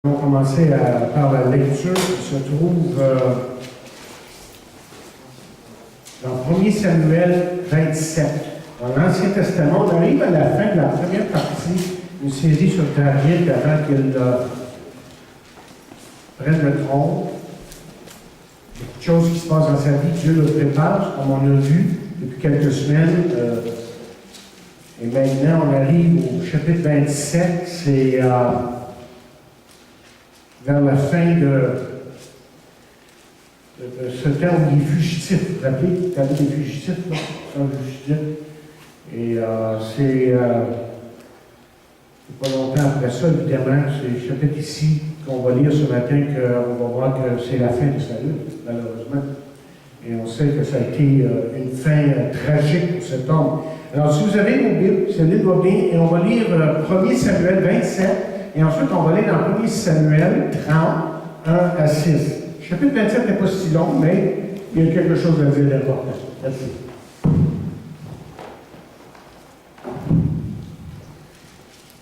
On va commencer par la lecture qui se trouve dans 1 Samuel 27. Dans l'Ancien Testament, on arrive à la fin de la première partie d'une série sur David avant qu'il prenne le trône. Il y a beaucoup de choses qui se passent dans sa vie, Dieu le prépare, comme on a vu depuis quelques semaines. Et maintenant, on arrive au chapitre 27, c'est vers la fin de ce temps où il est fugitif. Vous vous rappelez, David est fugitif, là, fugitif. Et c'est pas longtemps après ça, évidemment, c'est le chapitre ici qu'on va lire ce matin, qu'on va voir que c'est la fin de sa lutte, malheureusement. Et on sait que ça a été une fin tragique pour cet homme. Alors, si vous avez vos Bibles, c'est le livre va bien, et on va lire 1 Samuel 27, et ensuite on va aller dans 1 Samuel 30, 1 à 6. Le chapitre 27 n'est pas si long, mais il y a quelque chose à dire d'important. Merci.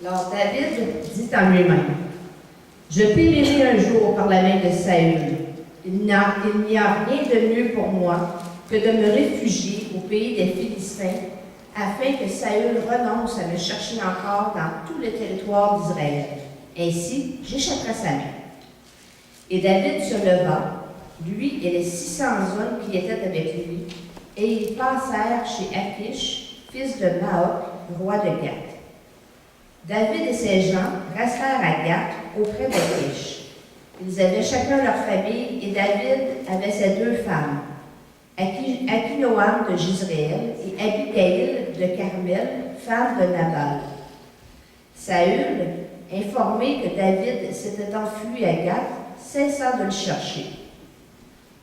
Alors David dit en lui-même, « Je périrai un jour par la main de Saül. Il n'y a rien de mieux pour moi que de me réfugier au pays des Philistins, afin que Saül renonce à me chercher encore dans tout le territoire d'Israël. Ainsi, j'échapperai sa main. » Et David se leva, lui et les 600 hommes qui étaient avec lui, et ils passèrent chez Achish, fils de Maoc, roi de Gath. David et ses gens restèrent à Gath auprès d'Achish. Ils avaient chacun leur famille, et David avait ses 2 femmes, Akinoam de Jizréel et Abigail de Carmel, femme de Nabal. Saül, informé que David s'était enfui à Gath, cessa de le chercher.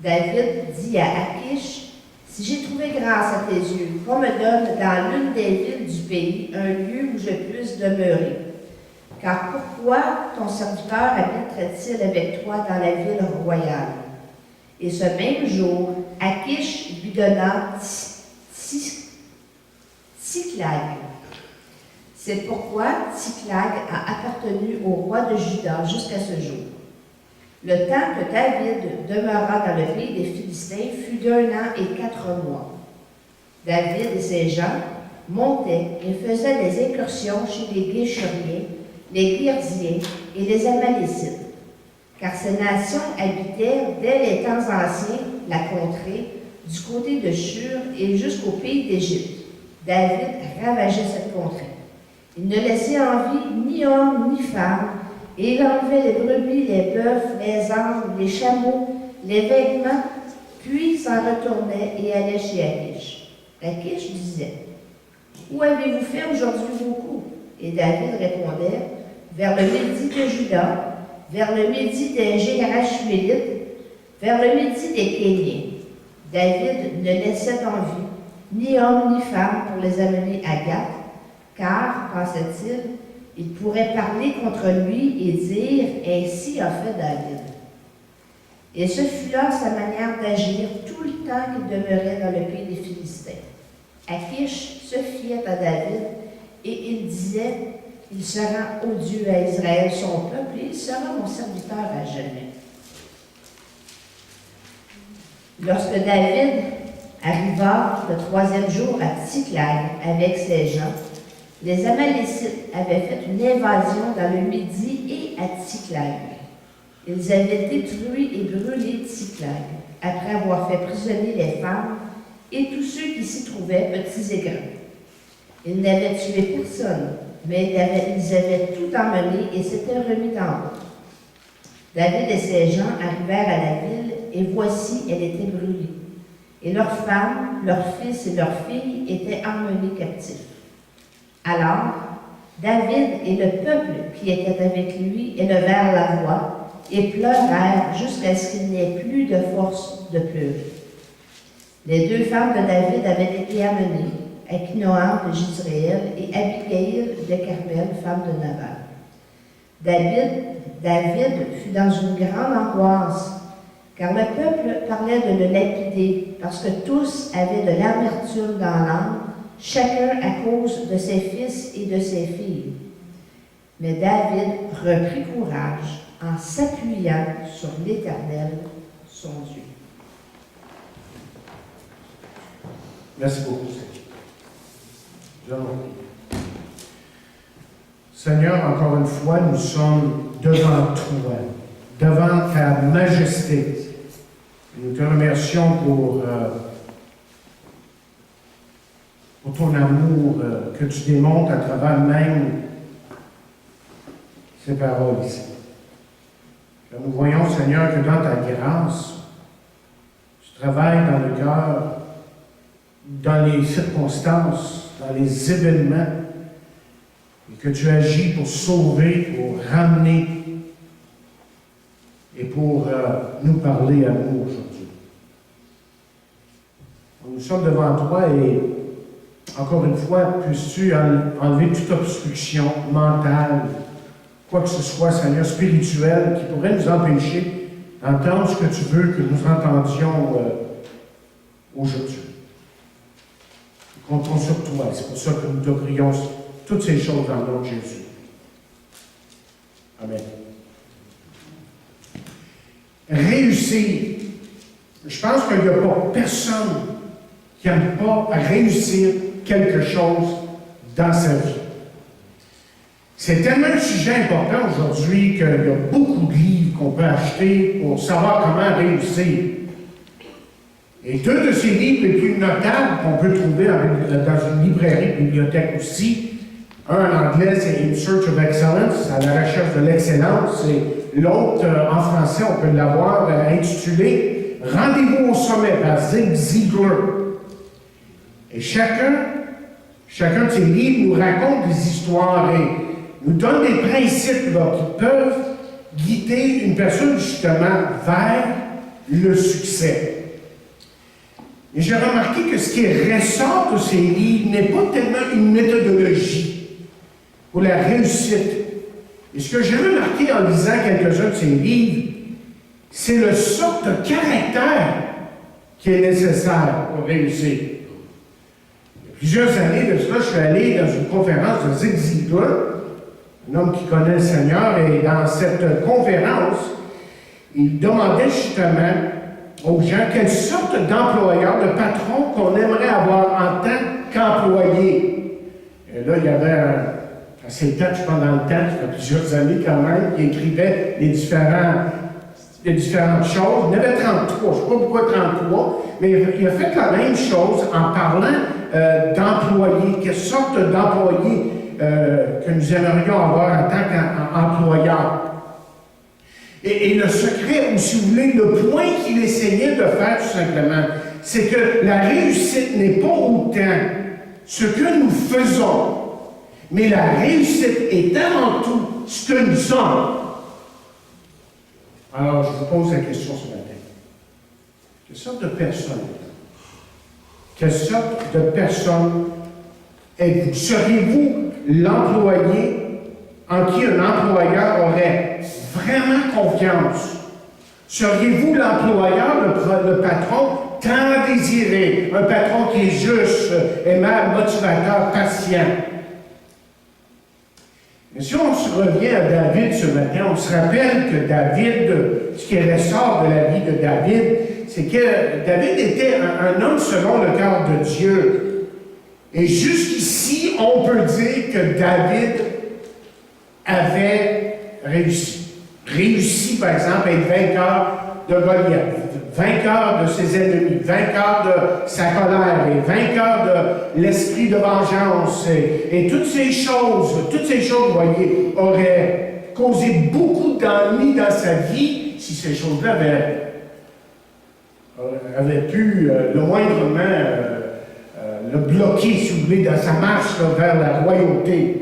David dit à Achish, « Si j'ai trouvé grâce à tes yeux, qu'on me donne dans l'une des villes du pays un lieu où je puisse demeurer. Car pourquoi ton serviteur habiterait-il avec toi dans la ville royale? » Et ce même jour, Achish lui donna Tsiklag. C'est pourquoi Tsiklag a appartenu au roi de Juda jusqu'à ce jour. Le temps que David demeura dans le pays des Philistins fut d'1 an et 4 mois. David et ses gens montaient et faisaient des incursions chez les Guéchoriens, les Girziens et les Amalécites, car ces nations habitaient dès les temps anciens la contrée du côté de Shur et jusqu'au pays d'Égypte. David ravageait cette contrée. Il ne laissait en vie ni homme ni femme, et il enlevait les brebis, les bœufs, les ânes, les chameaux, les vêtements, puis s'en retournait et allait chez Achish. Achish disait, « Où avez-vous fait aujourd'hui vos coups? » Et David répondait, « Vers le midi de Juda, vers le midi des Gérachuélites, vers le midi des Kéniens. » David ne laissait en vie ni homme ni femme pour les amener à Gath, car, pensait-il, il pourrait parler contre lui et dire « Ainsi a fait David. » Et ce fut là sa manière d'agir tout le temps qu'il demeurait dans le pays des Philistins. Achish se fiait à David et il disait « Il sera odieux à Israël, son peuple, et il sera mon serviteur à jamais. » Lorsque David arriva le 3e jour à Tsiklag avec ses gens, les Amalécites avaient fait une invasion dans le Midi et à Tsiklag. Ils avaient détruit et brûlé Tsiklag, après avoir fait prisonnier les femmes et tous ceux qui s'y trouvaient, petits et grands. Ils n'avaient tué personne, mais ils avaient tout emmené et s'étaient remis en route. David et ses gens arrivèrent à la ville, et voici, elle était brûlée. Et leurs femmes, leurs fils et leurs filles étaient emmenés captifs. Alors, David et le peuple qui était avec lui élevèrent la voix et pleurèrent jusqu'à ce qu'il n'ait plus de force de pleurer. Les 2 femmes de David avaient été amenées, Akinoam de Jizréel et Abigail de Carmel, femme de Nabal. David fut dans une grande angoisse, car le peuple parlait de le lapider, parce que tous avaient de l'amertume dans l'âme, chacun à cause de ses fils et de ses filles. Mais David reprit courage en s'appuyant sur l'Éternel, son Dieu. Merci beaucoup, Seigneur. Je vous prie. Seigneur, encore une fois, nous sommes devant toi, devant ta majesté. Nous te remercions pour ton amour que tu démontres à travers même ces paroles ici. Nous voyons, Seigneur, que dans ta grâce, tu travailles dans le cœur, dans les circonstances, dans les événements, et que tu agis pour sauver, pour ramener et pour nous parler à nous aujourd'hui. Nous sommes devant toi et, encore une fois, puisses-tu enlever toute obstruction mentale, quoi que ce soit, Seigneur, spirituel, qui pourrait nous empêcher d'entendre ce que tu veux que nous entendions aujourd'hui. Nous comptons sur toi. C'est pour ça que nous te prions toutes ces choses dans le nom de Jésus. Amen. Réussir. Je pense qu'il n'y a pas personne qui n'aime pas réussir quelque chose dans sa vie. C'est tellement un sujet important aujourd'hui qu'il y a beaucoup de livres qu'on peut acheter pour savoir comment réussir. Et deux de ces livres les plus notables qu'on peut trouver dans une librairie, une bibliothèque aussi, un en anglais, c'est In Search of Excellence, à la recherche de l'excellence, et l'autre, en français, on peut l'avoir intitulé Rendez-vous au sommet par Zig Ziglar. Et chacun de ces livres nous raconte des histoires et nous donne des principes là, qui peuvent guider une personne justement vers le succès. Et j'ai remarqué que ce qui ressort de ces livres n'est pas tellement une méthodologie pour la réussite. Et ce que j'ai remarqué en lisant quelques-uns de ces livres, c'est le sorte de caractère qui est nécessaire pour réussir. Il y a plusieurs années de cela, je suis allé dans une conférence de Zig Ziglar, un homme qui connaît le Seigneur, et dans cette conférence, il demandait justement aux gens quelle sorte d'employeur, de patron qu'on aimerait avoir en tant qu'employé. Et là, il y avait assez de temps, je pense dans le temps, ça fait plusieurs années quand même, qui écrivait les différentes choses. Il y en avait 33, je ne sais pas pourquoi 33, mais il a fait la même chose en parlant d'employés, quelle sorte d'employés que nous aimerions avoir en tant qu'employeur. Et le secret, ou si vous voulez, le point qu'il essayait de faire tout simplement, c'est que la réussite n'est pas autant ce que nous faisons, mais la réussite est avant tout ce que nous sommes. Alors, je vous pose la question ce matin. Quelle sorte de personne êtes-vous? Quelle sorte de personne êtes-vous? Seriez-vous l'employé en qui un employeur aurait vraiment confiance? Seriez-vous l'employeur, le patron tant désiré, un patron qui est juste, aimable, motivateur, patient? Mais si on se revient à David ce matin, on se rappelle que David, ce qui ressort de la vie de David, c'est que David était un homme selon le cœur de Dieu. Et jusqu'ici, on peut dire que David avait réussi. Réussi, par exemple, à être vainqueur de Goliath, vainqueur de ses ennemis, vainqueur de sa colère, et vainqueur de l'esprit de vengeance. Et toutes ces choses, vous voyez, auraient causé beaucoup d'ennuis dans sa vie si ces choses-là avaient pu le moindrement le bloquer, si vous voulez, dans sa marche vers la royauté.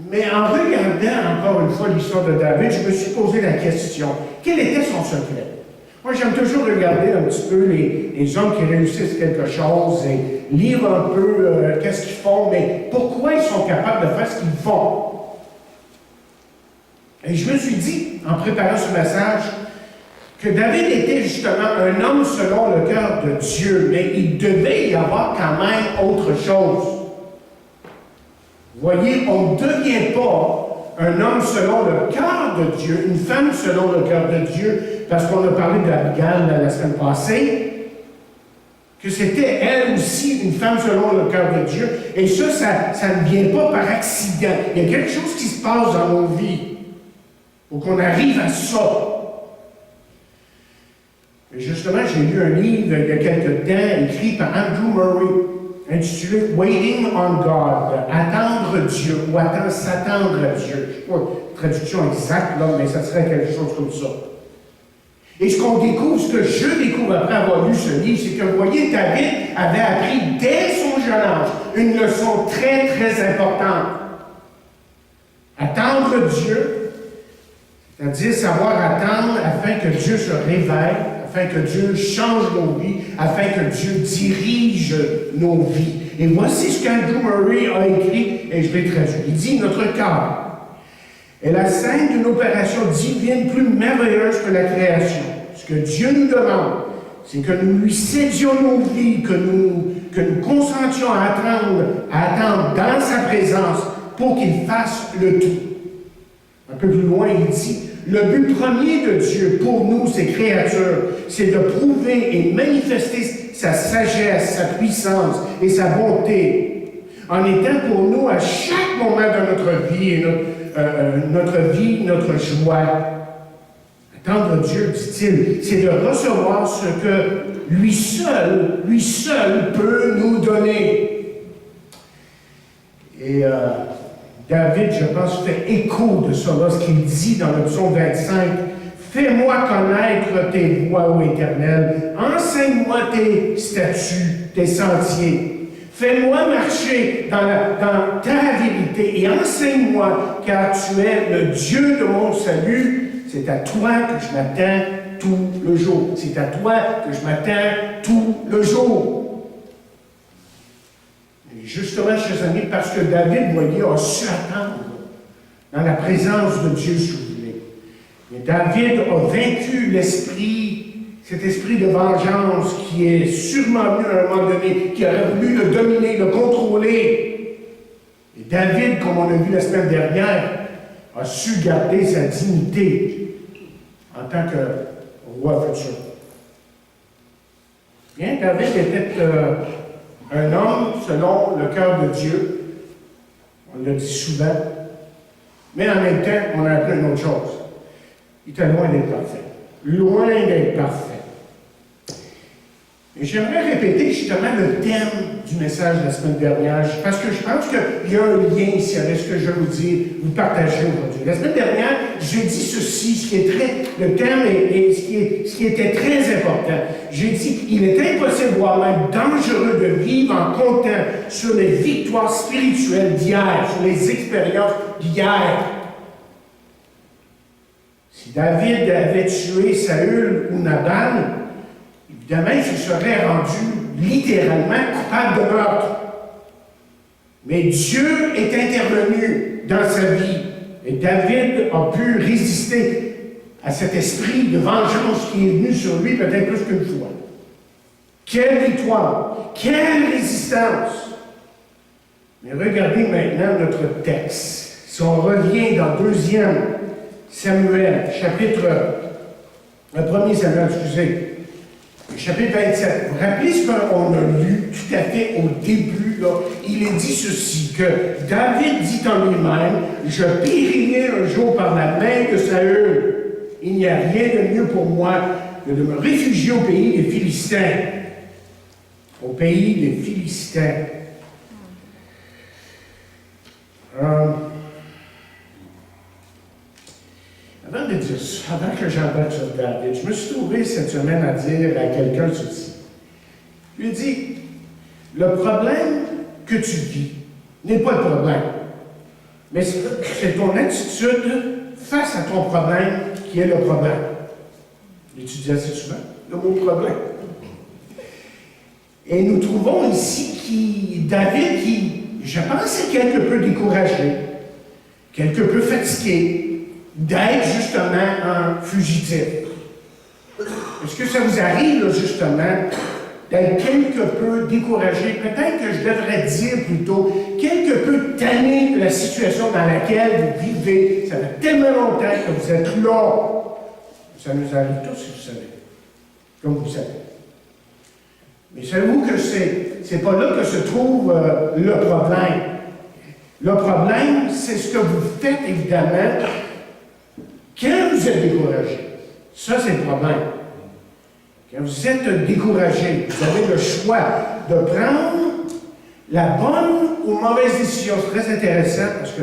Mais en regardant encore une fois l'histoire de David, je me suis posé la question, quel était son secret? Moi, j'aime toujours regarder un petit peu les hommes qui réussissent quelque chose et lire un peu qu'est-ce qu'ils font, mais pourquoi ils sont capables de faire ce qu'ils font? Et je me suis dit, en préparant ce message, que David était justement un homme selon le cœur de Dieu, mais il devait y avoir quand même autre chose. Vous voyez, on ne devient pas un homme selon le cœur de Dieu, une femme selon le cœur de Dieu, parce qu'on a parlé d'Abigail la semaine passée, que c'était elle aussi une femme selon le cœur de Dieu. Et ça ne vient pas par accident. Il y a quelque chose qui se passe dans nos vies pour qu'on arrive à ça. Et justement, j'ai lu un livre il y a quelque temps, écrit par Andrew Murray, intitulé Waiting on God, attendre Dieu, ou s'attendre à Dieu. Je ne sais pas la traduction exacte, là, mais ça serait quelque chose comme ça. Et ce qu'on découvre, ce que je découvre après avoir lu ce livre, c'est que, vous voyez, David avait appris dès son jeune âge une leçon très, très importante. Attendre Dieu, c'est-à-dire savoir attendre afin que Dieu se révèle, afin que Dieu change nos vies, afin que Dieu dirige nos vies. Et voici ce qu'Andrew Murray a écrit, et je l'ai traduit. Il dit, notre cœur est la scène d'une opération divine plus merveilleuse que la création. Ce que Dieu nous demande, c'est que nous lui cédions nos vies, que nous consentions à attendre dans sa présence pour qu'il fasse le tout. Un peu plus loin, il dit, le but premier de Dieu pour nous, ses créatures, c'est de prouver et manifester sa sagesse, sa puissance et sa bonté, en étant pour nous à chaque moment de notre vie, et notre joie. Attendre Dieu, dit-il, c'est de recevoir ce que lui seul peut nous donner. Et David, je pense, fait écho de ça lorsqu'il dit dans le psaume 25, « Fais-moi connaître tes voies, ô Éternel, enseigne-moi tes statuts, tes sentiers. Fais-moi marcher dans ta vérité et enseigne-moi, car tu es le Dieu de mon salut. C'est à toi que je m'attends tout le jour. C'est à toi que je m'attends tout le jour. » Et justement, chers amis, parce que David, voyez, a su attendre dans la présence de Dieu soulevé. Mais David a vaincu cet esprit de vengeance qui est sûrement venu à un moment donné, qui aurait voulu le dominer, le contrôler. Et David, comme on a vu la semaine dernière, a su garder sa dignité en tant que roi futur. Bien, David était un homme selon le cœur de Dieu. On l'a dit souvent. Mais en même temps, on a appris une autre chose. Il était loin d'être parfait. Loin d'être parfait. Et j'aimerais répéter justement le thème du message de la semaine dernière, parce que je pense qu'il y a un lien ici avec ce que je vais vous partager aujourd'hui. La semaine dernière, j'ai dit ceci, le thème et ce qui était très important. J'ai dit qu'il est impossible, voire même dangereux de vivre en comptant sur les victoires spirituelles d'hier, sur les expériences d'hier. Si David avait tué Saül ou Nabal, évidemment, il se serait rendu littéralement coupable de meurtre. Mais Dieu est intervenu dans sa vie. Et David a pu résister à cet esprit de vengeance qui est venu sur lui peut-être plus qu'une fois. Quelle victoire! Quelle résistance! Mais regardez maintenant notre texte. Si on revient dans 2 Samuel, chapitre 27. Vous vous rappelez ce qu'on a lu tout à fait au début, là? Il est dit ceci, que David dit en lui-même, « Je périrai un jour par la main de Saül. Il n'y a rien de mieux pour moi que de me réfugier au pays des Philistins. » Au pays des Philistins. Avant de dire ça, avant que j'embarque sur David, je me suis trouvé cette semaine à dire à quelqu'un ceci. Je lui ai dit, le problème que tu vis n'est pas le problème, mais c'est ton attitude face à ton problème qui est le problème. J'étudie assez souvent le mot problème. Et nous trouvons ici David qui, je pense, est quelque peu découragé, quelque peu fatigué, d'être justement un fugitif. Est-ce que ça vous arrive, là, justement, d'être quelque peu découragé, peut-être que je devrais dire plutôt, quelque peu tanné de la situation dans laquelle vous vivez. Ça fait tellement longtemps que vous êtes là. Ça nous arrive tous, si vous savez, comme vous savez. Mais savez-vous que c'est pas là que se trouve le problème. Le problème, c'est ce que vous faites, évidemment, quand vous êtes découragé. Ça, c'est le problème. Quand vous êtes découragé, vous avez le choix de prendre la bonne ou mauvaise décision. C'est très intéressant parce que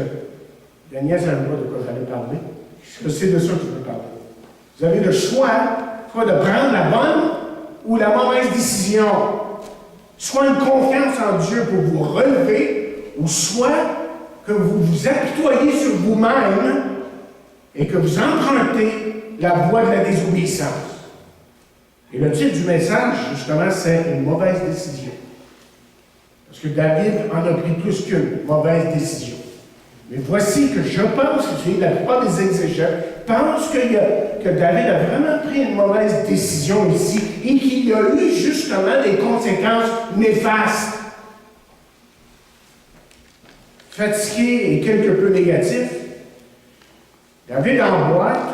Daniel ne savait pas de quoi j'allais parler. C'est de ça que je veux parler. Vous avez le choix soit de prendre la bonne ou la mauvaise décision. Soit une confiance en Dieu pour vous relever, ou soit que vous vous apitoyez sur vous-même et que vous empruntez la voie de la désobéissance. Et le titre du message, justement, c'est une mauvaise décision. Parce que David en a pris plus qu'une mauvaise décision. Mais voici que je pense, la plupart des exégètes pensent que David a vraiment pris une mauvaise décision ici et qu'il y a eu justement des conséquences néfastes. Fatigué et quelque peu négatif, David emboîte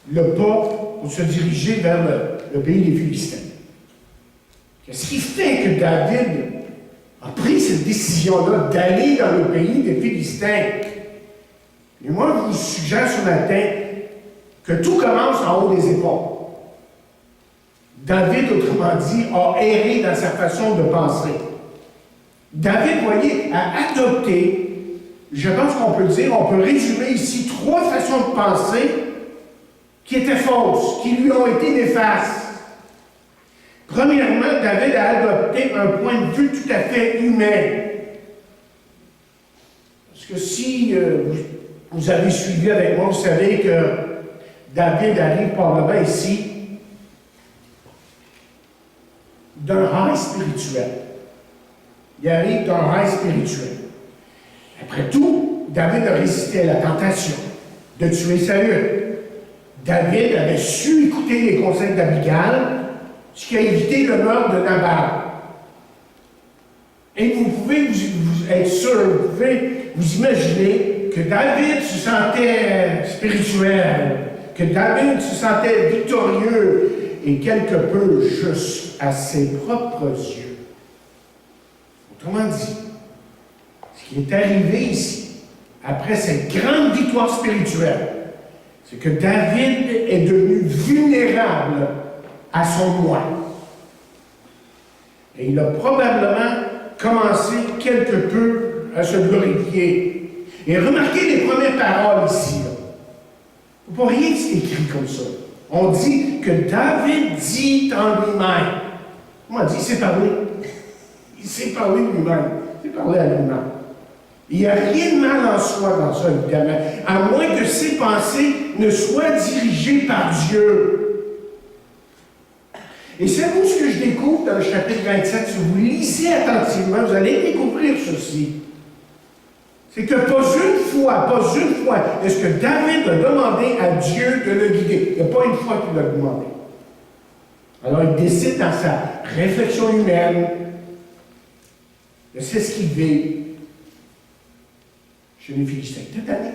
le pas pour se diriger vers le pays des Philistins. Qu'est-ce qui fait que David a pris cette décision-là d'aller dans le pays des Philistins? Et moi, je vous suggère ce matin que tout commence en haut des épaules. David, autrement dit, a erré dans sa façon de penser. David, voyez, a adopté, je pense qu'on peut dire, on peut résumer ici 3 façons de penser qui étaient fausses, qui lui ont été néfastes. Premièrement, David a adopté un point de vue tout à fait humain. Parce que si vous avez suivi avec moi, vous savez que David arrive probablement ici d'un high spirituel. Il arrive d'un high spirituel. Après tout, David a résisté à la tentation de tuer Saül. David avait su écouter les conseils d'Abigail, ce qui a évité le meurtre de Nabal. Et vous pouvez vous être sûr, vous pouvez vous imaginer que David se sentait spirituel, que David se sentait victorieux et quelque peu juste à ses propres yeux. Autrement dit, ce qui est arrivé ici, après cette grande victoire spirituelle, c'est que David est devenu vulnérable à son moi. Et il a probablement commencé quelque peu à se glorifier. Et remarquez les premières paroles ici. Il ne faut pas rien écrit comme ça. On dit que David dit en lui-même. Comment on dit? Il s'est parlé. Il s'est parlé lui-même. Il s'est parlé à lui-même. Il n'y a rien de mal en soi dans ça, évidemment, à moins que ses pensées ne soient dirigées par Dieu. Et savez-vous ce que je découvre dans le chapitre 27? Si vous lisez attentivement, vous allez découvrir ceci. C'est que pas une fois, est-ce que David a demandé à Dieu de le guider. Il n'y a pas une fois qu'il l'a demandé. Alors il décide dans sa réflexion humaine de s'esquiver chez les Philistins. Toute année,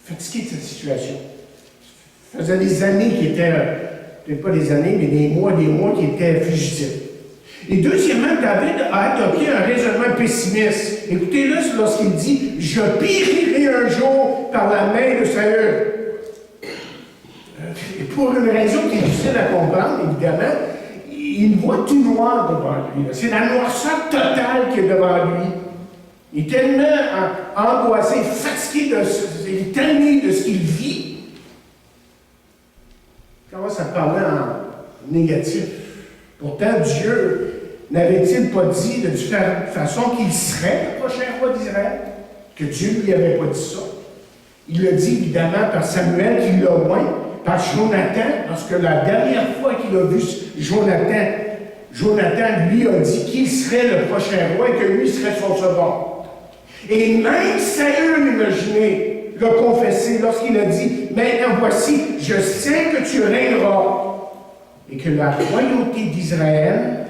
fatigué de cette situation. Ça faisait des années qu'il était, peut-être pas des années, mais des mois qu'il était fugitif. Et deuxièmement, David a adopté un raisonnement pessimiste. Écoutez-le lorsqu'il dit « Je périrai un jour par la main de Saül ». Et pour une raison qui est difficile à comprendre, évidemment, il voit tout noir devant lui. C'est la noirceur totale qui est devant lui. Il est tellement angoissé, fatigué, il est tanné de ce qu'il vit. Il commence à parler en négatif. Pourtant, Dieu n'avait-il pas dit de différentes façons qu'il serait le prochain roi d'Israël? Que Dieu ne lui avait pas dit ça. Il l'a dit évidemment par Samuel qui l'a oint, par Jonathan, parce que la dernière fois qu'il a vu Jonathan lui a dit qu'il serait le prochain roi et que lui serait son second. Et même Saül, imaginez, l'a confessé lorsqu'il a dit « Maintenant voici, je sais que tu règneras et que la royauté d'Israël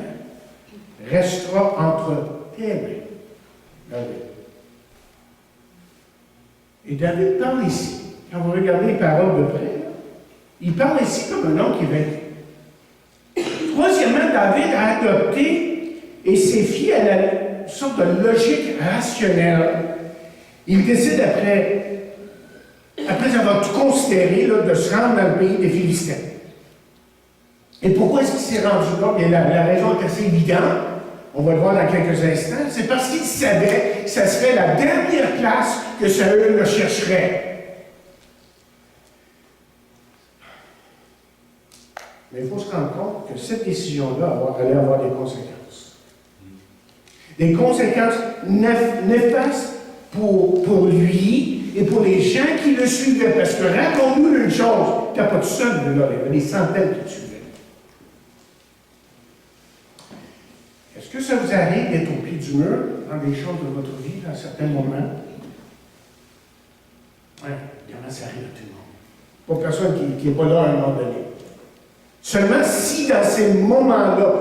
restera entre tes mains. David. Et David parle ici, quand vous regardez les paroles de près, il parle ici comme un homme qui est vaincu. Troisièmement, David a adopté et s'est fié à la sorte de logique rationnelle. Il décide, après avoir tout considéré, là, de se rendre dans le pays des Philistins. Et pourquoi est-ce qu'il s'est rendu là? Bien, la raison est assez évidente. On va le voir dans quelques instants. C'est parce qu'il savait que ça serait la dernière place que Saül le chercherait. Mais il faut se rendre compte que cette décision-là allait avoir des conséquences. Des conséquences néfastes pour lui et pour les gens qui le suivaient. Parce que rappelons-nous une chose, tu n'es pas tout seul, là, il y avait des centaines qui te suivaient. Est-ce que ça vous arrive d'être au pied du mur dans des choses de votre vie à certains moments? Oui, évidemment, ça arrive à tout le monde. Pas personne qui n'est pas là à un moment donné. Seulement si dans ces moments-là,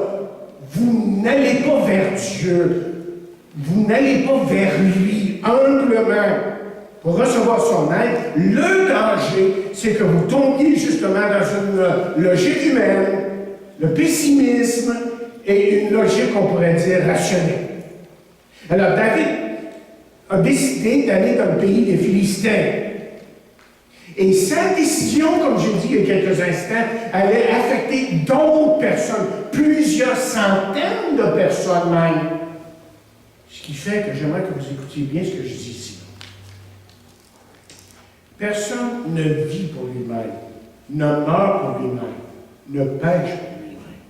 vous n'allez pas vers Dieu, vous n'allez pas vers lui humblement pour recevoir son aide, le danger, c'est que vous tombiez justement dans une logique humaine, le pessimisme et une logique, on pourrait dire, rationnelle. Alors David a décidé d'aller dans le pays des Philistins. Et sa décision, comme j'ai dit il y a quelques instants, allait affecter d'autres personnes, plusieurs centaines de personnes même. Ce qui fait que j'aimerais que vous écoutiez bien ce que je dis ici. Personne ne vit pour lui-même, ne meurt pour lui-même, ne pêche pour lui-même.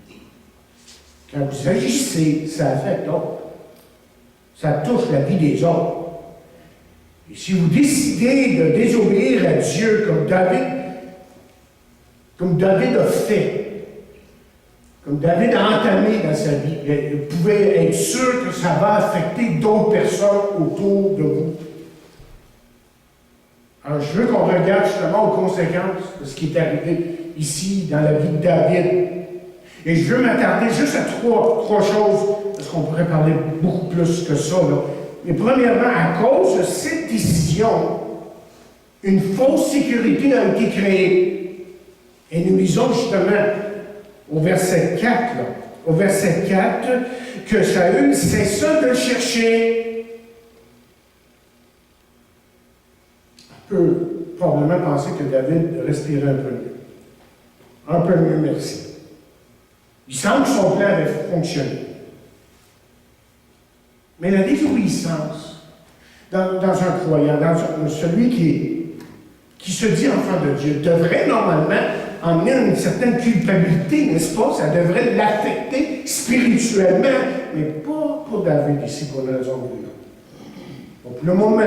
Quand vous agissez, ça affecte d'autres. Ça touche la vie des autres. Et si vous décidez de désobéir à Dieu comme David a fait, comme David a entamé dans sa vie, vous pouvez être sûr que ça va affecter d'autres personnes autour de vous. Alors, je veux qu'on regarde justement aux conséquences de ce qui est arrivé ici dans la vie de David. Et je veux m'attarder juste à trois choses, parce qu'on pourrait parler beaucoup plus que ça, là. Mais premièrement, à cause de cette décision, une fausse sécurité a été créée. Et nous lisons justement au verset 4, là, au verset 4, que Saül cessa de le chercher. On peut probablement penser que David respirait un peu mieux. Un peu mieux, merci. Il semble que son plan avait fonctionné. Mais la désobéissance dans un croyant, dans celui qui se dit enfant de Dieu, devrait normalement emmener une certaine culpabilité, n'est-ce pas? Ça devrait l'affecter spirituellement, mais pas pour David ici, pour une raison ou une autre. Pour le moment.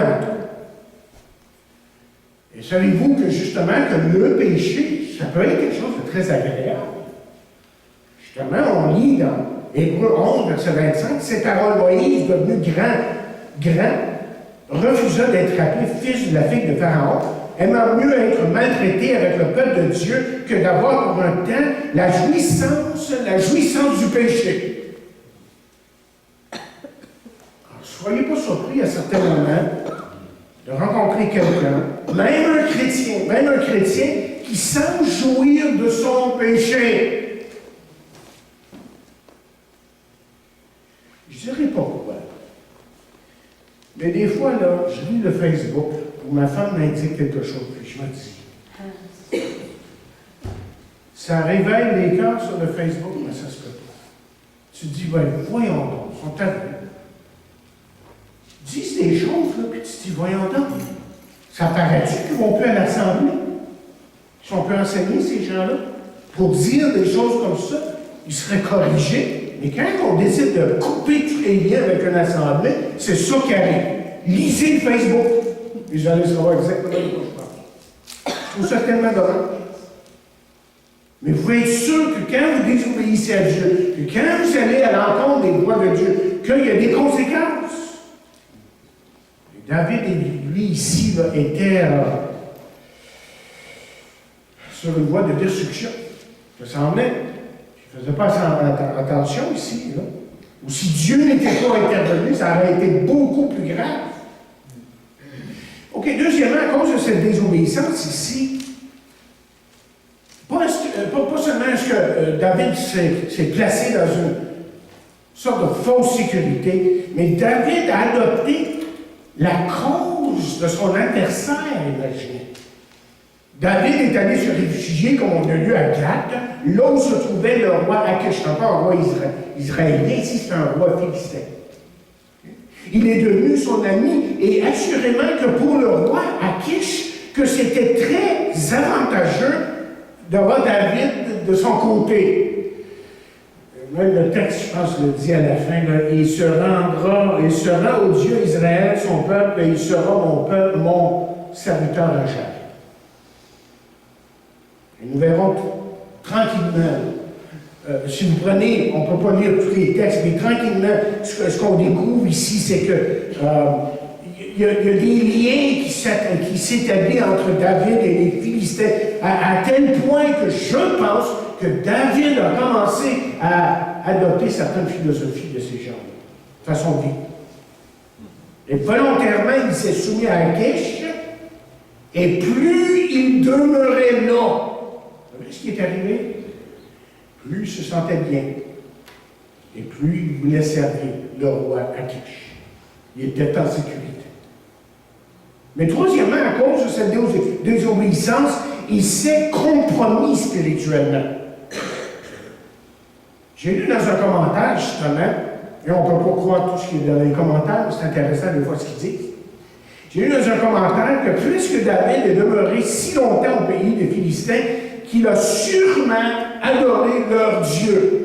Et savez-vous que justement, que le péché, ça peut être quelque chose de très agréable. Justement, on lit dans Hébreux 11, verset 25, ces paroles, Moïse, devenu grand, refusa d'être appelé fils de la fille de Pharaon, aimant mieux être maltraité avec le peuple de Dieu que d'avoir pour un temps la jouissance du péché. Alors, soyez pas surpris à certains moments de rencontrer quelqu'un, même un chrétien qui semble jouir de son péché. Je ne dirais pas pourquoi. Mais des fois, là, je lis le Facebook où ma femme m'indique quelque chose, puis je me dis, ça réveille les cœurs sur le Facebook, mais ça se peut pas. Tu te dis, ben, voyons donc, ils sont avoués. Ils disent des choses, là, puis tu te dis, voyons donc, ça paraît-tu qu'ils vont plus à l'Assemblée? Ils sont plus enseignés, ces gens-là, pour dire des choses comme ça, ils seraient corrigés. Mais quand on décide de couper tous les liens avec une assemblée, c'est ça qui arrive. Lisez le Facebook, et vous allez savoir exactement de quoi je parle. Je trouve ça tellement dommage. Mais vous pouvez être sûr que quand vous désobéissez à Dieu, que quand vous allez à l'encontre des voies de Dieu, qu'il y a des conséquences. Et David, lui, ici, là, était sur une voie de destruction. Ça s'en venait. Je ne faisais pas attention ici. Là. Ou si Dieu n'était pas intervenu, ça aurait été beaucoup plus grave. OK, deuxièmement, à cause de cette désobéissance ici, pas seulement est-ce que David s'est placé dans une sorte de fausse sécurité, mais David a adopté la cause de son adversaire, imaginez. David est allé se réfugier, comme on a lu à Gath, là où se trouvait le roi Akish, pas un roi israélien, ici c'est un roi philistin. Il est devenu son ami, et assurément que pour le roi Akish, que c'était très avantageux d'avoir David de son côté. Même le texte, je pense, le dit à la fin, là, il se rend au Dieu Israël, son peuple, et il sera mon peuple, mon serviteur à jamais. Et nous verrons tranquillement, si vous prenez, on ne peut pas lire tous les textes, mais tranquillement, ce qu'on découvre ici, c'est que il y a des liens qui s'établissent entre David et les Philistins, à tel point que je pense que David a commencé à adopter certaines philosophies de ces gens-là, façon de vivre. Et volontairement, il s'est soumis à Akish, et plus il demeurait là, vous voyez ce qui est arrivé? Plus il se sentait bien, et plus il voulait servir le roi Akish. Il était en sécurité. Mais troisièmement, à cause de cette désobéissance, il s'est compromis spirituellement. J'ai lu dans un commentaire, justement, et on ne peut pas croire tout ce qui est dans les commentaires, mais c'est intéressant de voir ce qu'ils disent. J'ai lu dans un commentaire que puisque David est demeuré si longtemps au pays des Philistins, qu'il a sûrement adoré leur Dieu.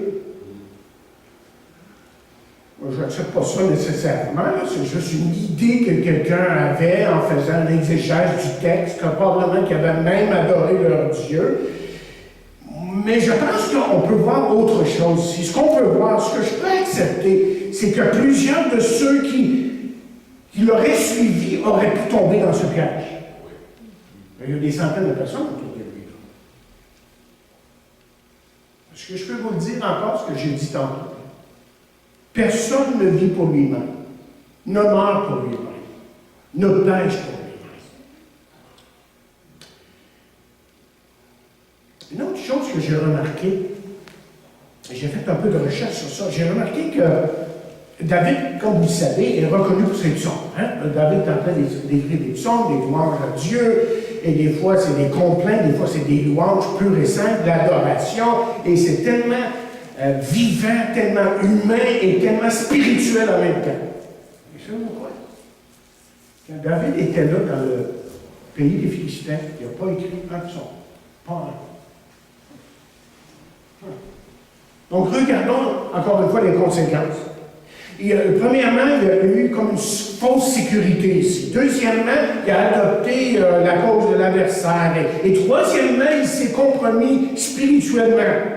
Moi, je n'accepte pas ça nécessairement, c'est juste une idée que quelqu'un avait en faisant l'exégèse du texte, probablement qu'ils avaient même adoré leur Dieu. Mais je pense qu'on peut voir autre chose ici. Ce qu'on peut voir, ce que je peux accepter, c'est que plusieurs de ceux qui l'auraient suivi auraient pu tomber dans ce piège. Il y a des centaines de personnes autour de lui. Est-ce que je peux vous le dire encore, ce que j'ai dit tantôt? Personne ne vit pour lui-même, ne meurt pour lui-même, ne pêche pour lui-même. Une autre chose que j'ai remarqué, et j'ai fait un peu de recherche sur ça, j'ai remarqué que David, comme vous le savez, est reconnu pour ses psaumes. Hein? David est en train d'écrire des psaumes, des louanges à Dieu, et des fois c'est des complaintes, des fois c'est des louanges pures et simples, de l'adoration, et c'est tellement vivant, tellement humain et tellement spirituel en même temps. Et ça, pourquoi? Quand David était là dans le pays des Philistins, il n'a pas écrit un psaume. Pas un. Donc, regardons encore une fois les conséquences. Premièrement, il a eu comme une fausse sécurité ici. Deuxièmement, il a adopté la cause de l'adversaire. Et troisièmement, il s'est compromis spirituellement.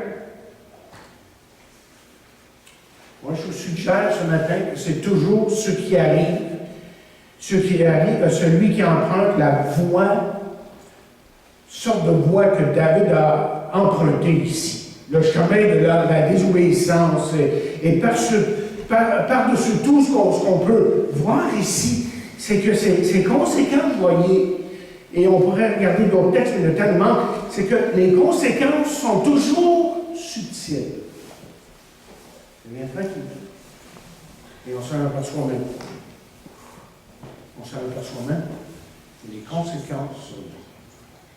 Moi, je vous suggère ce matin que c'est toujours ce qui arrive à celui qui emprunte la voie, sorte de voie que David a empruntée ici. Le chemin de la désobéissance. Et par-dessus tout, ce qu'on peut voir ici, c'est que ces conséquences, vous voyez, et on pourrait regarder d'autres textes, mais le temps nous manque, c'est que les conséquences sont toujours subtiles. C'est bien tranquille. Et on s'en aperçoit même. On s'en aperçoit même. Les conséquences,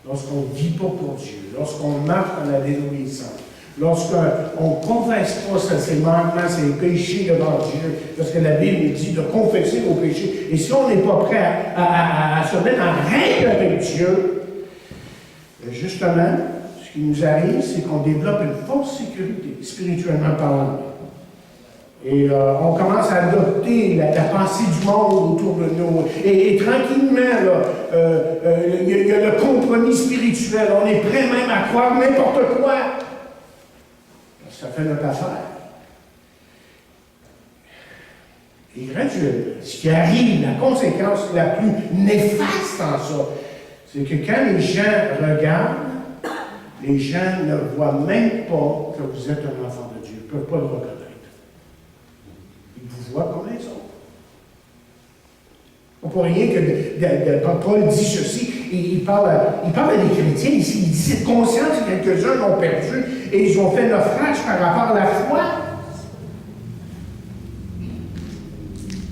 lorsqu'on ne vit pas pour Dieu, lorsqu'on marche dans la désobéissance, lorsqu'on ne confesse pas ses manquements, ses péchés devant Dieu, parce que la Bible dit de confesser nos péchés, et si on n'est pas prêt à se mettre en règle avec Dieu, justement, ce qui nous arrive, c'est qu'on développe une fausse sécurité, spirituellement parlant. Et on commence à adopter la pensée du monde autour de nous. Et tranquillement, il y a le compromis spirituel. On est prêt même à croire n'importe quoi. Ça fait notre affaire. Et graduellement, ce qui arrive, la conséquence la plus néfaste en ça, c'est que quand les gens regardent, les gens ne voient même pas que vous êtes un enfant de Dieu. Ils ne peuvent pas le reconnaître. vous voit comme les autres. On pour rien que Paul dit ceci, il parle à des chrétiens ici, il dit cette conscience que quelques-uns l'ont perdue et ils ont fait naufrage par rapport à la foi.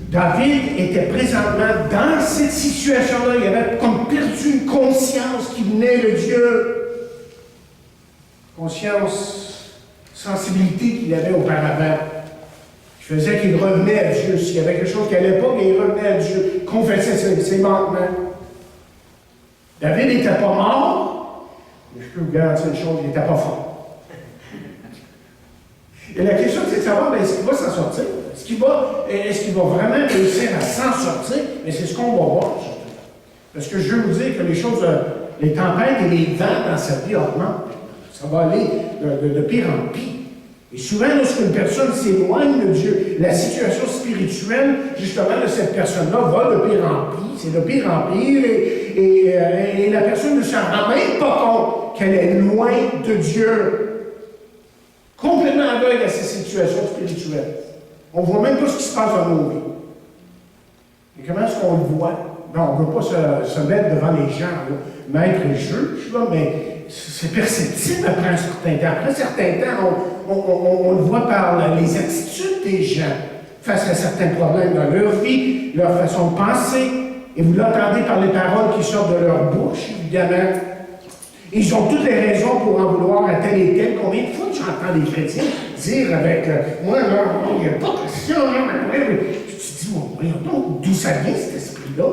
David était présentement dans cette situation-là, il avait comme perdu une conscience qui venait de Dieu. Conscience, sensibilité qu'il avait auparavant. Je faisais qu'il revenait à Dieu. S'il y avait quelque chose qui n'allait pas, il revenait à Dieu. Confessait ses manquements. David n'était pas mort, mais je peux vous garantir une chose, il n'était pas fort. Et la question, c'est de savoir, est-ce qu'il va s'en sortir? Est-ce qu'il va vraiment réussir à s'en sortir? Mais c'est ce qu'on va voir. Parce que je veux vous dire que les choses, les tempêtes et les vents dans sa vie augmentent. Ça va aller de pire en pire. Et souvent, lorsqu'une personne s'éloigne de Dieu, la situation spirituelle, justement, de cette personne-là va de pire en pire. C'est de pire en pire. Et la personne ne s'en rend même pas compte qu'elle est loin de Dieu. Complètement aveugle à ces situations spirituelles. On ne voit même pas ce qui se passe dans nos vies. Et comment est-ce qu'on le voit? Non, on ne veut pas se mettre devant les gens, là, maître et juge, là, mais c'est perceptible après un certain temps. Après un certain temps, on le voit par les attitudes des gens face à certains problèmes dans leur vie, leur façon de penser, et vous l'entendez par les paroles qui sortent de leur bouche, évidemment. Ils ont toutes les raisons pour en vouloir à tel et tel. Combien de fois j'entends les chrétiens dire avec moi, non, il n'y a pas de question, non, mais tu te dis, voyons donc, d'où ça vient cet esprit-là?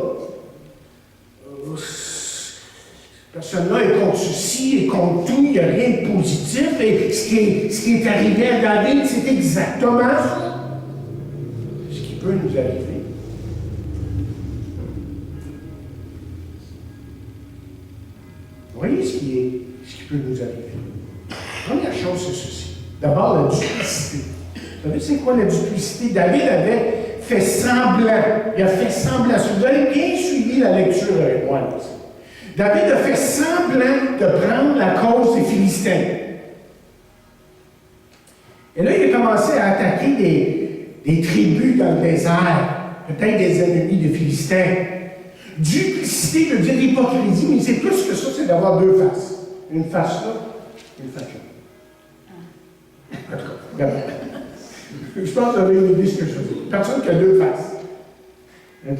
Cette personne-là est contre ceci et contre tout, il n'y a rien de positif. Et ce qui est arrivé à David, c'est exactement ça. Ce qui peut nous arriver. Vous voyez ce qui peut nous arriver. Première chose, c'est ceci. D'abord, la duplicité. Vous savez, c'est quoi la duplicité? David avait fait semblant. Il a fait semblant. Si vous avez bien suivi la lecture avec moi, là, David a fait semblant de prendre la cause des Philistins. Et là, il a commencé à attaquer des tribus dans le désert, peut-être des ennemis des Philistins. Duplicité veut dire hypocrisie, mais c'est plus que ça, c'est d'avoir deux faces. Une face là, une face là. En tout cas, regarde. Je pense que vous avez une idée de ce que je veux dire. Personne qui a deux faces. OK?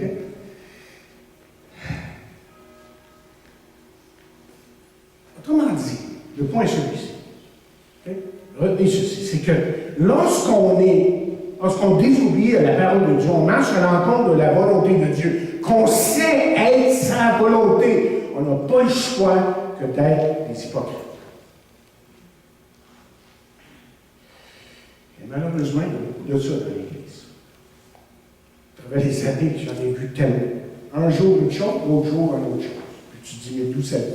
Autrement dit, le point est celui-ci. Okay? Retenez ceci, c'est que lorsqu'on désobéit à la parole de Dieu, on marche à l'encontre de la volonté de Dieu, qu'on sait être sa volonté, on n'a pas le choix que d'être des hypocrites. Et malheureusement, il y a beaucoup de ça dans l'Église. À travers les années, j'en ai vu tellement. Un jour une chose, l'autre jour une autre chose. Puis tu te dis, mais d'où ça vient, ça?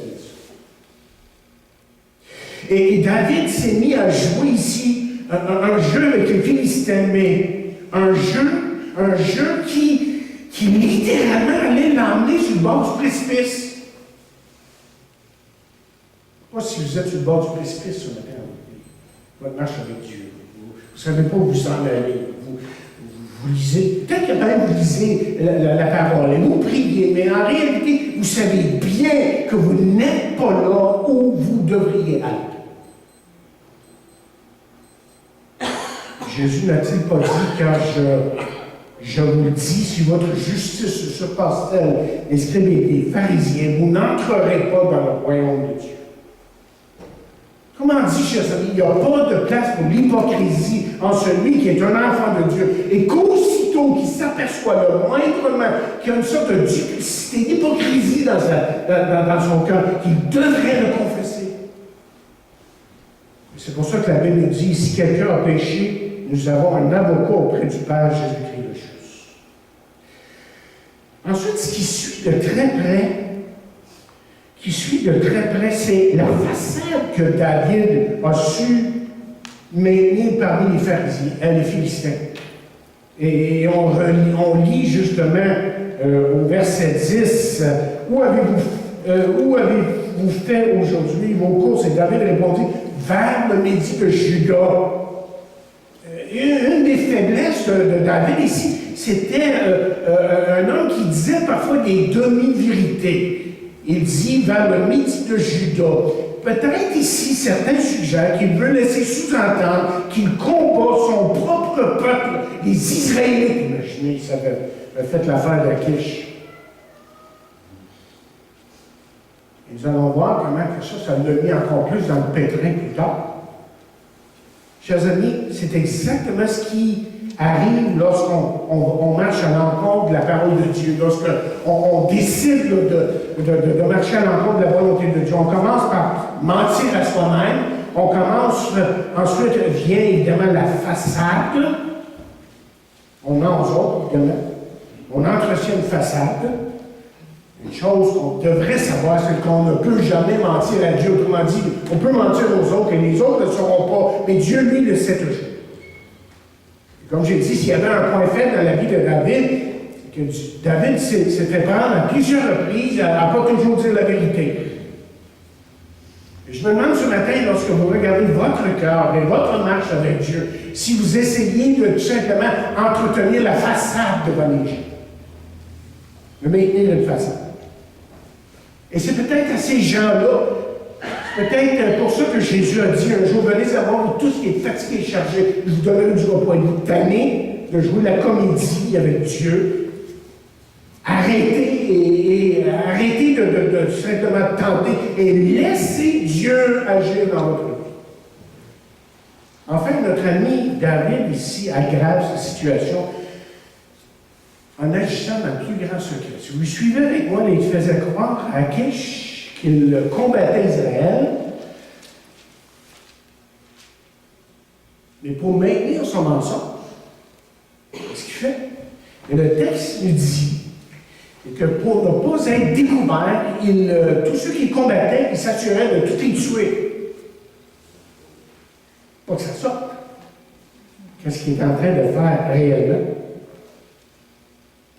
Et David s'est mis à jouer ici un jeu avec les Philistins, mais un jeu qui littéralement allait l'emmener sur le bord du précipice. Je ne sais pas si vous êtes sur le bord du précipice ce matin, votre marche avec Dieu. Vous ne savez pas où vous en allez. Vous lisez, peut-être que même vous lisez la parole et vous priez, mais en réalité, vous savez bien que vous n'êtes pas là où vous devriez être. Jésus n'a-t-il pas dit, car je vous le dis, si votre justice surpasse-t-elle les scribes et les pharisiens, vous n'entrerez pas dans le royaume de Dieu. Comment dit, chers amis, il n'y a pas de place pour l'hypocrisie en celui qui est un enfant de Dieu, et qu'aussitôt qu'il s'aperçoit le moindrement qu'il y a une sorte de duplicité, d'hypocrisie dans son cœur, qu'il devrait le confesser. C'est pour ça que la Bible dit, si quelqu'un a péché, nous avons un avocat auprès du Père Jésus-Christ le juste. Ensuite, ce qui suit de très près, c'est la façade que David a su maintenir parmi les pharisiens, les Philistins. Et on lit justement au verset 10, où avez-vous fait aujourd'hui vos courses? Et David répondit, vers le midi de Juda. une des faiblesses de David ici, c'était un homme qui disait parfois des demi-vérités. Il dit vers le midi de Juda. Peut-être ici, certains suggèrent qu'il veut laisser sous-entendre qu'il combat son propre peuple, les Israélites. Imaginez, ça avait fait l'affaire d'Achish. Et nous allons voir comment que ça l'a mis encore plus dans le pétrin plus tard. Chers amis, c'est exactement ce qui arrive lorsqu'on marche à l'encontre de la parole de Dieu, lorsqu'on décide de marcher à l'encontre de la volonté de Dieu. On commence par mentir à soi-même, on commence, ensuite vient évidemment la façade, on ment aux autres, évidemment, on entretient une façade. Une chose qu'on devrait savoir, c'est qu'on ne peut jamais mentir à Dieu. Autrement dit, on peut mentir aux autres et les autres ne le sauront pas, mais Dieu, lui, le sait toujours. Et comme j'ai dit, s'il y avait un point faible dans la vie de David, c'est que David s'est fait prendre à plusieurs reprises à ne pas toujours dire la vérité. Et je me demande ce matin, lorsque vous regardez votre cœur et votre marche avec Dieu, si vous essayez de tout simplement entretenir la façade devant les gens, de maintenir une façade. Et c'est peut-être à ces gens-là, c'est peut-être pour ça que Jésus a dit un jour, venez savoir tous qui est fatigué et chargé, je vous donnerai du repos. Êtes-vous tanné de jouer la comédie avec Dieu? Arrêtez de simplement tenter et laissez Dieu agir dans votre vie. Enfin, notre ami David ici aggrave sa situation en agissant dans le plus grand secret. Si vous suivez avec moi, il faisait croire à Akish qu'il combattait Israël, mais pour maintenir son mensonge. Qu'est-ce qu'il fait? Et le texte nous dit que pour ne pas être découvert, tous ceux qui combattaient, ils s'assuraient de tout les tuer. Pas que ça sorte. Qu'est-ce qu'il est en train de faire réellement?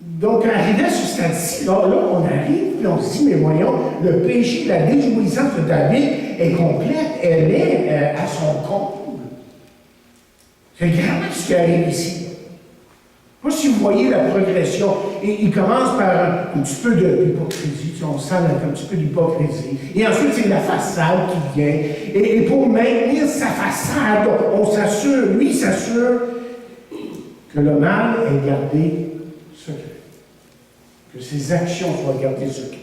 Donc, arrivé à ce stade-ci, là, on arrive et on se dit, mais voyons, le péché, la désobéissance de David est complète, elle est à son comble. C'est grave ce qui arrive ici. Je ne sais pas si vous voyez la progression. Et il commence par un petit peu d'hypocrisie, on sent un petit peu d'hypocrisie. Et ensuite, c'est la façade qui vient. Et pour maintenir sa façade, lui s'assure que le mal est gardé secret. Que ses actions soient gardées secrètes.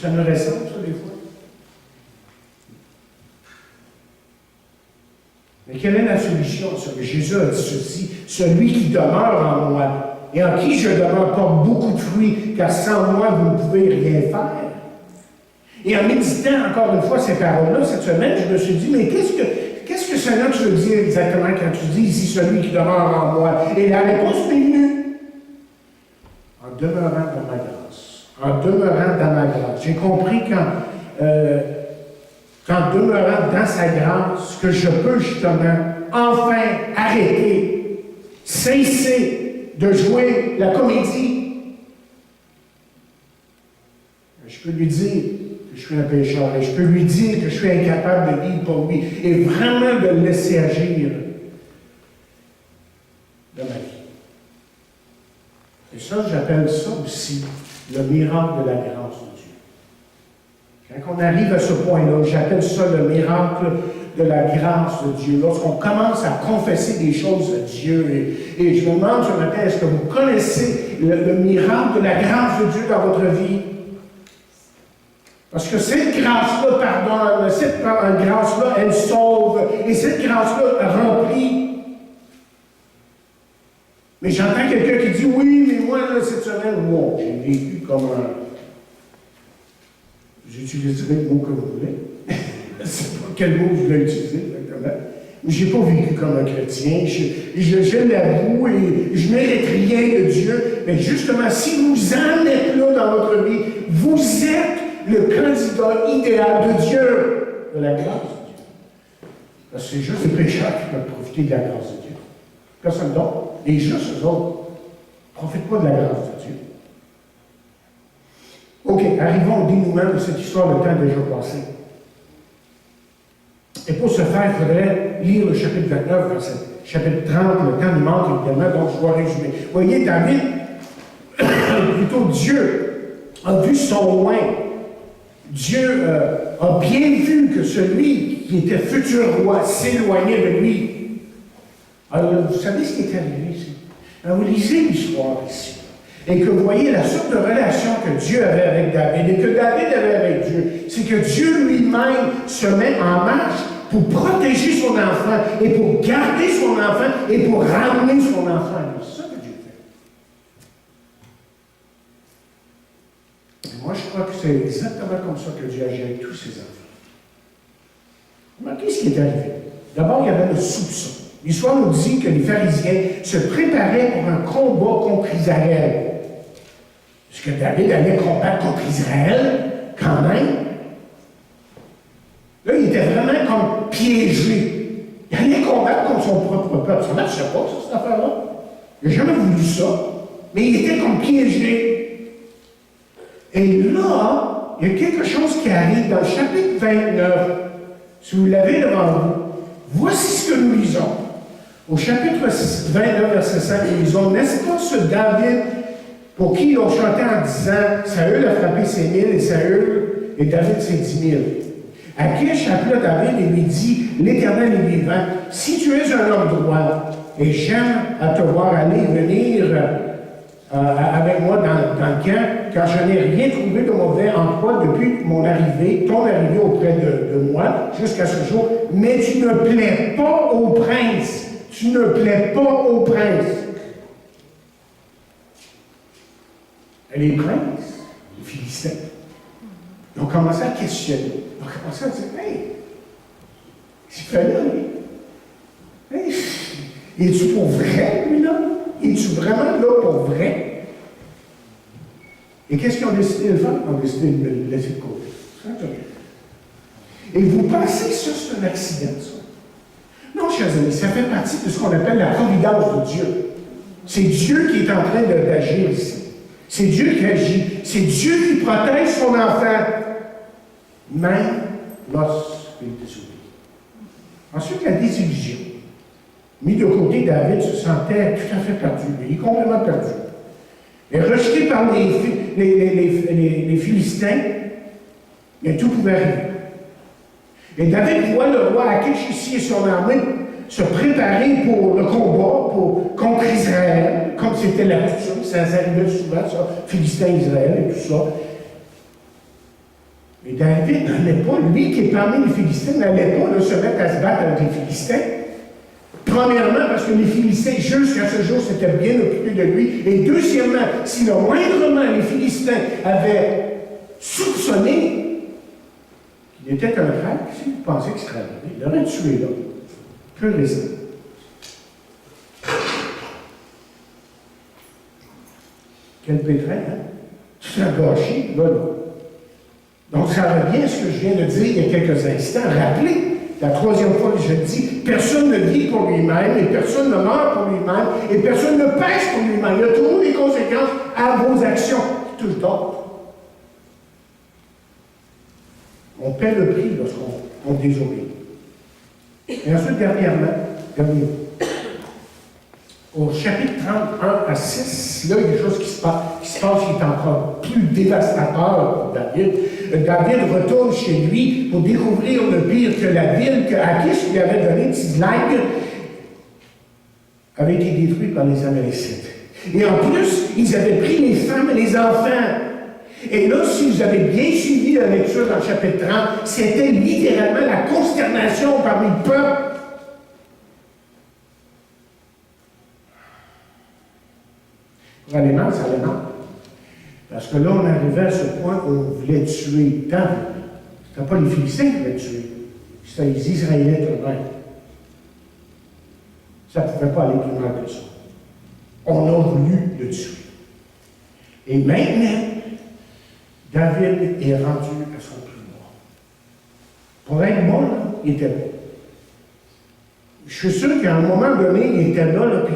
Ça me ressemble, ça, des fois. Mais quelle est la solution à ça? Jésus a dit ceci, celui qui demeure en moi et en qui je demeure porte beaucoup de fruits, car sans moi, vous ne pouvez rien faire. Et en méditant encore une fois ces paroles-là, cette semaine, je me suis dit, mais qu'est-ce que Seigneur tu veux dire exactement quand tu dis ici celui qui demeure en moi? Et la réponse m'est venue. En demeurant dans ma grâce. En demeurant dans ma grâce. J'ai compris qu'en demeurant dans sa grâce, que je peux justement enfin arrêter, cesser de jouer la comédie. Je peux lui dire que je suis un pécheur et je peux lui dire que je suis incapable de vivre pour lui et vraiment de le laisser agir de ma vie. Et ça, j'appelle ça aussi le miracle de la grâce de Dieu. Quand on arrive à ce point-là, j'appelle ça le miracle de la grâce de Dieu. Lorsqu'on commence à confesser des choses à Dieu, et je me demande ce matin, est-ce que vous connaissez le miracle de la grâce de Dieu dans votre vie? Parce que cette grâce-là pardonne, cette grâce-là, elle sauve, et cette grâce-là remplit. Mais j'entends quelqu'un qui dit, oui, mais moi, là, cette semaine, wow, j'ai vécu comme un... J'utiliserai le mot que vous voulez. Je ne sais pas quel mot vous voulez utiliser exactement. Mais je n'ai pas vécu comme un chrétien. Je l'avoue et je n'hérite rien de Dieu. Mais justement, si vous en êtes là dans votre vie, vous êtes le candidat idéal de Dieu, de la grâce de Dieu. Parce que c'est juste les pécheurs qui peuvent profiter de la grâce de Dieu. Personne d'autre. Les justes, eux autres, ne profitent pas de la grâce de Dieu. OK, arrivons au dénouement de cette histoire, le temps déjà passé. Et pour ce faire, il faudrait lire le chapitre 29, verset, chapitre 30, le temps nous manque évidemment, donc je vais résumer. Vous voyez, David, plutôt Dieu, a vu son loin. Dieu a bien vu que celui qui était futur roi s'éloignait de lui. Alors, vous savez ce qui est arrivé ici? Alors, vous lisez l'histoire ici. Et que vous voyez la sorte de relation que Dieu avait avec David et que David avait avec Dieu. C'est que Dieu lui-même se met en marche pour protéger son enfant et pour garder son enfant et pour ramener son enfant. C'est ça que Dieu fait. Et moi, je crois que c'est exactement comme ça que Dieu agit avec tous ses enfants. Remarquez ce qui est arrivé. D'abord, il y avait le soupçon. L'histoire nous dit que les pharisiens se préparaient pour un combat contre Israël. Est-ce que David allait combattre contre Israël, quand même? Là, il était vraiment comme piégé. Il allait combattre contre son propre peuple. Ça ne marchait pas, ça, cette affaire-là. Il n'a jamais voulu ça. Mais il était comme piégé. Et là, il y a quelque chose qui arrive dans le chapitre 29. Si vous l'avez devant vous, voici ce que nous lisons. Au chapitre 29, verset 5, nous lisons, n'est-ce pas ce David pour qui l'on chantait en disant, Saül a frappé ses 1000 et Saül et David ses 10 000. Akish appela David et lui dit, l'Éternel est vivant, si tu es un homme droit et j'aime à te voir aller et venir avec moi dans le camp, car je n'ai rien trouvé de mauvais en toi depuis ton arrivée auprès de moi jusqu'à ce jour, mais tu ne plais pas au prince. Tu ne plais pas au prince. Et les princes, les Philistins, ils ont commencé à questionner. Ils ont commencé à dire, hey, qu'est-ce qu'il fait là, lui? Hey, es-tu pour vrai, lui, là? Es-tu vraiment là pour vrai? Et qu'est-ce qu'ils ont décidé de faire? Ils ont décidé de le laisser de côté. Et vous pensez que ça, c'est un accident, ça? Non, chers amis, ça fait partie de ce qu'on appelle la providence de Dieu. C'est Dieu qui est en train d'agir ici. C'est Dieu qui agit. C'est Dieu qui protège son enfant, même lorsqu'il est désobéi. Ensuite, la désillusion. Mis de côté, David se sentait tout à fait perdu. Il est complètement perdu. Et rejeté par les Philistins, mais tout pouvait arriver. Et David voit le roi Akish ici et son armée se préparer pour le combat contre Israël, comme c'était la coutume, ça arrivait souvent, ça, Philistins, Israël et tout ça. Mais David n'allait pas, lui qui est parmi les Philistins, n'allait pas se mettre à se battre avec les Philistins. Premièrement, parce que les Philistins, jusqu'à ce jour, s'étaient bien occupés de lui. Et deuxièmement, si le moindrement les Philistins avaient soupçonné qu'il était un frère, qu'est-ce qu'il pensait qu'il serait arrivé? Il l'aurait tué là. Peu raison. Quel pétrin, hein? Tout un gâchis, là. Donc, ça revient à ce que je viens de dire il y a quelques instants. Rappelez, la troisième fois que je dis, personne ne vit pour lui-même, et personne ne meurt pour lui-même, et personne ne pèse pour lui-même. Il y a toujours des conséquences à vos actions. Tout le temps. On paie le prix lorsqu'on désobéit. Et ensuite, dernièrement, au chapitre 31 à 6, là, il y a quelque chose qui se passe qui est encore plus dévastateur pour David. David retourne chez lui pour découvrir le pire, que la ville que Akish lui avait donnée, Tziklag, avait été détruite par les Amalécites. Et en plus, ils avaient pris les femmes et les enfants. Et là, si vous avez bien suivi la lecture dans le chapitre 30, c'était littéralement la consternation parmi le peuple. Pour aller mal, ça allait mal. Parce que là, on arrivait à ce point où on voulait tuer David. Ce n'était pas les Philistins qui voulaient tuer. C'était les Israélites eux-mêmes. Ça ne pouvait pas aller plus loin que ça. On a voulu le tuer. Et maintenant, David est rendu à son pouvoir. Pour être bon, là, il était bon. Je suis sûr qu'à un moment donné, il était là, puis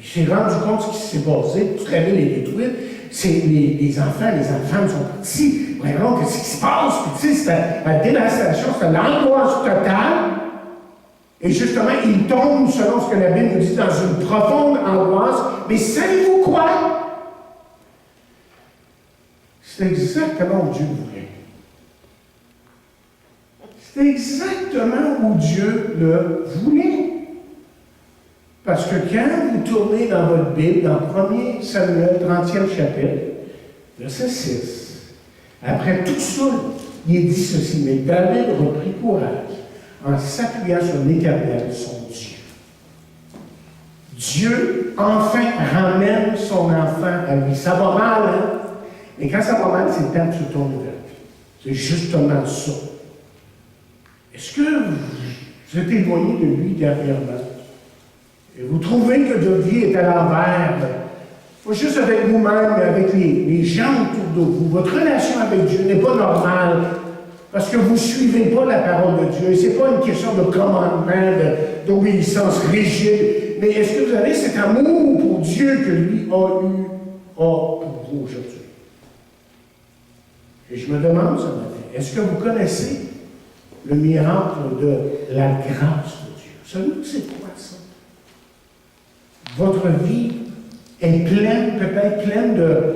il s'est rendu compte de ce qui s'est passé, toute la ville est détruite. les enfants, les enfants sont partis. Vraiment, qu'est-ce qui se passe? Puis, tu sais, c'était la dévastation, c'était l'angoisse totale. Et justement, ils tombent, selon ce que la Bible nous dit, dans une profonde angoisse. Mais savez-vous quoi? C'est exactement où Dieu voulait. C'est exactement où Dieu le voulait. Parce que quand vous tournez dans votre Bible, dans 1 Samuel, 30e chapitre, verset 6, après tout ça, il est dit ceci, mais David reprit courage en s'appuyant sur l'Éternel, son Dieu. Dieu, enfin, ramène son enfant à lui. Ça va mal, hein? Mais quand ça va mal, c'est le temps que tu tournes vers lui. C'est justement ça. Est-ce que vous êtes éloigné de lui dernièrement? Et vous trouvez que votre vie est à l'envers? Pas juste avec vous-même, mais avec les gens autour de vous. Votre relation avec Dieu n'est pas normale parce que vous ne suivez pas la parole de Dieu. Et ce n'est pas une question de commandement, d'obéissance rigide. Mais est-ce que vous avez cet amour pour Dieu que lui a pour vous aujourd'hui? Et je me demande ce matin, est-ce que vous connaissez le miracle de la grâce de Dieu? Savez-vous c'est quoi ça? Votre vie est pleine, peut-être pleine de,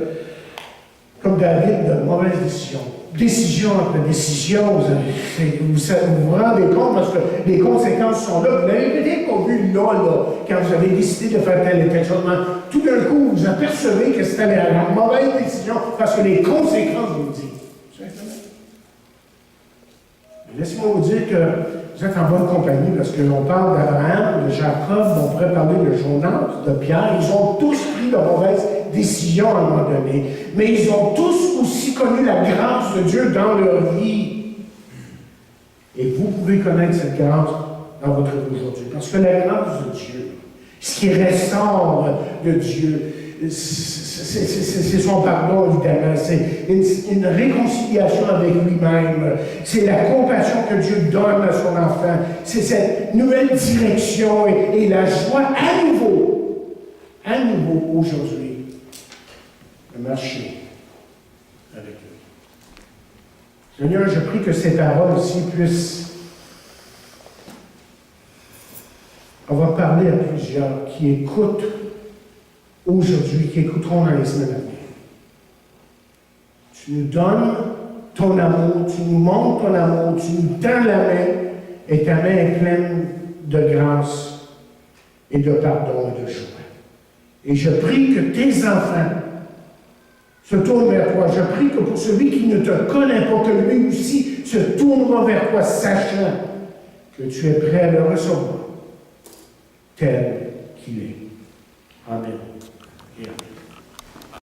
comme David, de mauvaises décisions. Décision après décision, vous vous rendez compte parce que les conséquences sont là. Vous n'avez peut-être pas vu là, quand vous avez décidé de faire tel et tel chose. Tout d'un coup, vous apercevez que c'était la mauvaise décision parce que les conséquences vous le disent. Laissez-moi vous dire que vous êtes en bonne compagnie parce qu'on parle d'Abraham, de Jacob, on pourrait parler de Jonas, de Pierre. Ils ont tous pris de mauvaises décisions à un moment donné. Mais ils ont tous aussi connu la grâce de Dieu dans leur vie. Et vous pouvez connaître cette grâce dans votre vie aujourd'hui. Parce que la grâce de Dieu, ce qui ressort de Dieu, c'est son pardon, évidemment. C'est une réconciliation avec lui-même. C'est la compassion que Dieu donne à son enfant. C'est cette nouvelle direction et la joie à nouveau aujourd'hui, de marcher avec lui. Seigneur, je prie que ces paroles aussi puissent avoir parlé à plusieurs qui écoutent aujourd'hui, qui écouteront dans les semaines à venir. Tu nous donnes ton amour, tu nous montres ton amour, tu nous tends la main, et ta main est pleine de grâce et de pardon et de joie. Et je prie que tes enfants se tournent vers toi. Je prie que pour celui qui ne te connaît pas, que lui aussi se tournera vers toi, sachant que tu es prêt à le recevoir tel qu'il est. Amen. Yeah.